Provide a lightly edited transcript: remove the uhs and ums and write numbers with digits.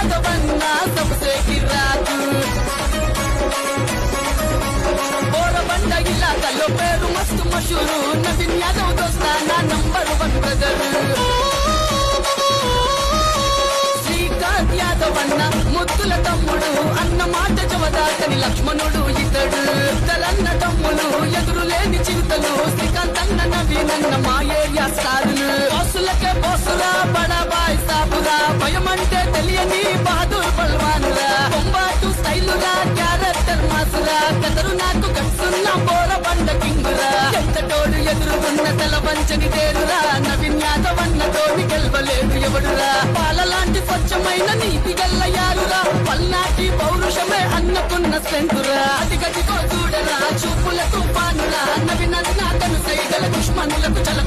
यादव अन्ना सबसे गिराक बोरबंड इलाकालो पेरू मस्त मशहूर नवीन यादव दोस्ताना नंबर 1 ब्रदर శ్రీకాంత్ యాదవ్ అన్న ముద్దుల తమ్ముడు అన్న మాట జవదాకని లక్ష్మణుడు ఇతడు తలన్న తమ్ములు ఎదురు లేని చింతలు శ్రీకాంత్ అన్న నవీనన్న మా ఏరియా స్టారులు బాసులకే బాసురా బడాబాయ్ సాబురా భయమంటే తెలియని బహదూర్ బల్వానురా బొంబాటు స్టైలురా క్యారెక్టర్ మాసురా కదరు నాకు కట్టున్న బోరబండ కింగురా ఎంతటోడు ఎదురుకున్న తల వంచని తేరురా నవీన్ యాదవ్ అన్న తోడి గెలవలేదు ఎవడురా పాలలాంటి స్వచ్ఛమైన నీతి గల్లయారురా పల్నాటి పౌరుషమే అన్నకున్న స్ట్రెంతురా అది గదిగో చూడరా చూపుల తుఫానురా నవీన్ అన్న తను సైగల దుష్మనులకు చల